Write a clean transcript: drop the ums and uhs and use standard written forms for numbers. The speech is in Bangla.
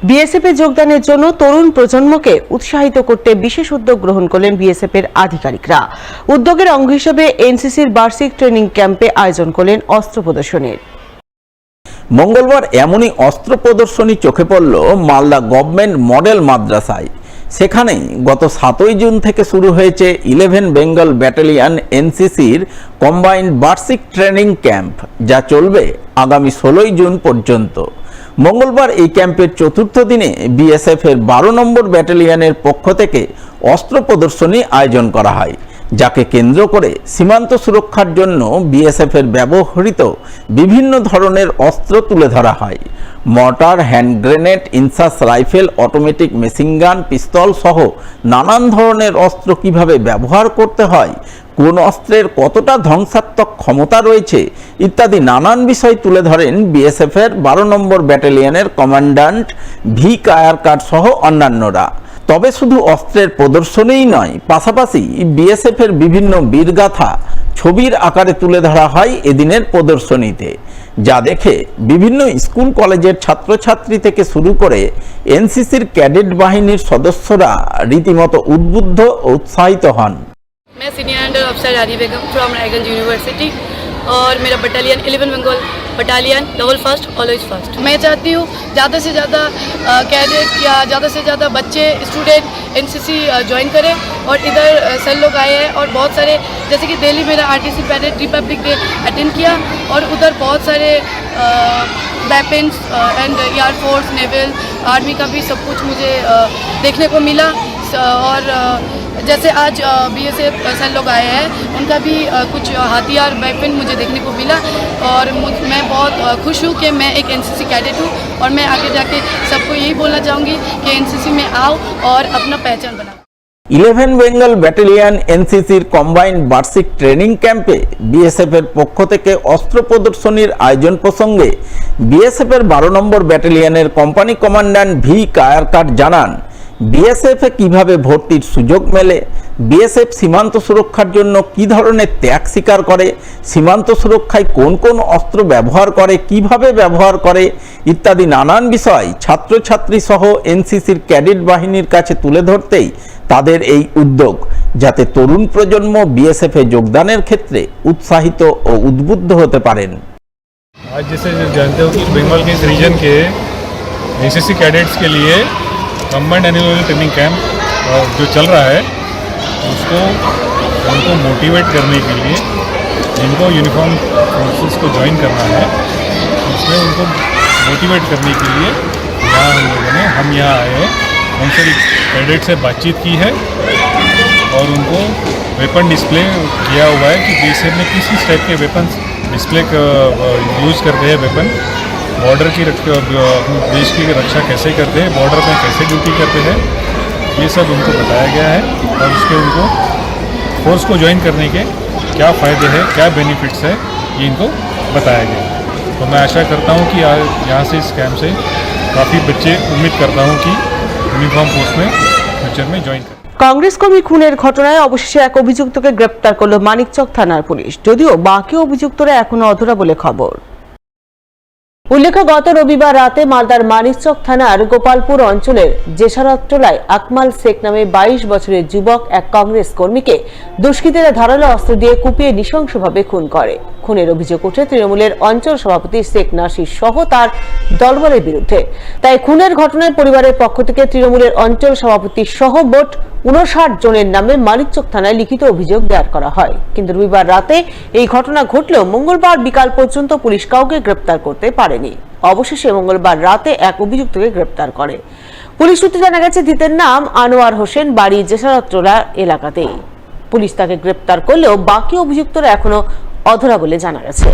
বিএসএফ এ যোগদানের জন্য তরুণ প্রজন্মকে উৎসাহিত করতে বিশেষ উদ্যোগ গ্রহণ করলেন বিএসএফ এর আধিকারিকরা। উদ্যোগের অঙ্গ হিসেবে এনসিসির বার্ষিক ট্রেনিং ক্যাম্পে আয়োজন করলেন অস্ত্র প্রদর্শনীর। মঙ্গলবার এমনই অস্ত্র প্রদর্শনী চোখে পড়ল মালদা গভর্নমেন্ট মডেল মাদ্রাসায়। সেখানেই গত 7ই জুন থেকে শুরু হয়েছে 11 বেঙ্গল ব্যাটালিয়ন এনসিসির কম্বাইন্ড বার্ষিক ট্রেনিং ক্যাম্প, যা চলবে আগামী 16ই জুন পর্যন্ত। মঙ্গলবার এই ক্যাম্পের চতুর্থ দিনে বিএসএফ এর 12 নম্বর ব্যাটালিয়নের পক্ষ থেকে অস্ত্র প্রদর্শনী আয়োজন করা হয়, যাকে কেন্দ্র করে সীমান্ত সুরক্ষার জন্য বিএসএফ এর ব্যবহৃত বিভিন্ন ধরনের অস্ত্র তুলে ধরা হয়। Mortar, hand grenade, INSAS rifle, automatic machine gun, পিস্তল সহ নানান ধরনের অস্ত্র কিভাবে ব্যবহার করতে হয়, কোন অস্ত্রের কতটা ধ্বংসাত্মক ক্ষমতা রয়েছে ইত্যাদি নানান বিষয় তুলে ধরেন বিএসএফ এর 12 নম্বর ব্যাটালিয়নের কমান্ড্যান্ট ভি কায়ারকার সহ অন্যান্যরা। তবে শুধু অস্ত্রের প্রদর্শনীই নয়, পাশাপাশি বিএসএফ এর বিভিন্ন বীরগাথা ছবির আকারে তুলে ধরা হয় এদিনের প্রদর্শনীতে, যা দেখে বিভিন্ন স্কুল কলেজের ছাত্রছাত্রী থেকে শুরু করে এনসিসির ক্যাডেট বাহিনীর সদস্যরা রীতিমতো উদ্বুদ্ধ ও উৎসাহিত হন। मैं सीनियर अंडर अफसर रानी बेगम फ्रॉम रायगंज यूनिवर्सिटी और मेरा battalion 11 Bengal battalion level first always first. मैं चाहती हूँ ज़्यादा से ज़्यादा कैडेट या ज़्यादा से ज़्यादा बच्चे स्टूडेंट एनसीसी ज्वाइन करें। और इधर सर लोग आए हैं और बहुत सारे, जैसे कि दिल्ली मेरा RTC parade Republic day attend किया और उधर बहुत सारे weapons and air force, naval, army का भी सब कुछ मुझे देखने को मिला। और जैसे आज बीएसएफ सर लोग आए हैं, उनका भी कुछ हथियार वेपन मुझे देखने को मिला और मैं बहुत खुश हूँ कि मैं एक एनसीसी कैडेट हूँ। और मैं आगे जाके सबको यही बोलना चाहूँगी कि एनसीसी में आओ और अपना पहचान बनाओ। 11 বেঙ্গল ব্যাটালিয়ন এনসিসির কম্বাইন্ড বার্ষিক ট্রেনিং ক্যাম্পে বিএসএফ এর পক্ষ থেকে অস্ত্র প্রদর্শনীর আয়োজন প্রসঙ্গে বিএসএফ এর 12 নম্বর ব্যাটালিয়নের কোম্পানি কমান্ড্যান্ট ভি কায়ারকার জানান, বিএসএফ এ কিভাবে ভর্তির সুযোগ মেলে, বিএসএফ সীমান্ত সুরক্ষার জন্য কি ধরনের ত্যাগ স্বীকার করে, সীমান্ত সুরক্ষায় কোন কোন অস্ত্র ব্যবহার করে, কিভাবে ব্যবহার করে ইত্যাদি নানান বিষয় ছাত্রছাত্রী সহ এনসিসির ক্যাডেট বাহিনীর কাছে তুলে ধরতেই তাদের এই উদ্যোগ, যাতে তরুণ প্রজন্ম বিএসএফ এ যোগদানের ক্ষেত্রে উৎসাহিত ও উদ্বুদ্ধ হতে পারেন। आज जैसे जानते हो कि बंगाल के इस रीजन के एनसीसी कैडेट्स के लिए कम्बाइंड एनुअल ट्रेनिंग कैंप जो चल रहा है, उसको उनको मोटिवेट करने के लिए जिनको यूनिफॉर्म फोर्सेस को ज्वाइन करना है, उसमें उनको मोटिवेट करने के लिए हम यहाँ आए हैं। उनसे कैडेट से बातचीत की है और उनको वेपन डिस्प्ले किया हुआ है कि बीएसएफ में किस किस टाइप के वेपन्स डिस्प्ले यूज़ करते हैं, वेपन बॉर्डर की देश की रक्षा कैसे करते हैं, बॉर्डर में कैसे ड्यूटी करते हैं, ये सब उनको बताया गया है। और उसके उनको फोर्स को ज्वाइन करने के क्या फ़ायदे हैं, क्या बेनिफिट्स है, ये इनको बताया गया है। तो मैं आशा करता हूँ कि यहाँ से इस कैंप से काफ़ी बच्चे, उम्मीद करता हूँ कि यूनिफॉर्म फोर्स में फ्यूचर में ज्वाइन करें। কংগ্রেস কর্মী খুনের ঘটনায় অবশেষে এক অভিযুক্তকে গ্রেপ্তার করল মানিকচক থানার পুলিশ, যদিও বাকি অভিযুক্তরা এখনো অধরা বলে খবর। উল্লেখ্য, গত রবিবার রাতে মালদার মানিকচক থানার গোপালপুর অঞ্চলের জেসারতটোলায় আকমাল শেখ নামে 22 বছরের যুবক এক কংগ্রেস কর্মীকে দুষ্কৃতীরা ধারালো অস্ত্র দিয়ে কুপিয়ে নৃশংসভাবে খুন করে। খুনের অভিযোগ ওঠে তৃণমূলের অঞ্চল সভাপতি শেখ নাসির সহ তার দলবলের বিরুদ্ধে। তাই খুনের ঘটনায় পরিবারের পক্ষ থেকে তৃণমূলের অঞ্চল সভাপতি সহ মোট 59 জনের নামে মানিকচক থানায় লিখিত অভিযোগ দায়ের করা হয়। কিন্তু রবিবার রাতে এই ঘটনা ঘটলেও মঙ্গলবার বিকাল পর্যন্ত পুলিশ কাউকে গ্রেপ্তার করতে পারেনি। অবশেষে মঙ্গলবার রাতে এক অভিযুক্তকে গ্রেপ্তার করে। পুলিশ সূত্রে জানা গেছে, ধৃতের নাম আনোয়ার হোসেন, বাড়ি জেসারতটোলা এলাকাতেই। পুলিশ তাকে গ্রেপ্তার করলেও বাকি অভিযুক্তরা এখনো অধরা বলে জানা গেছে।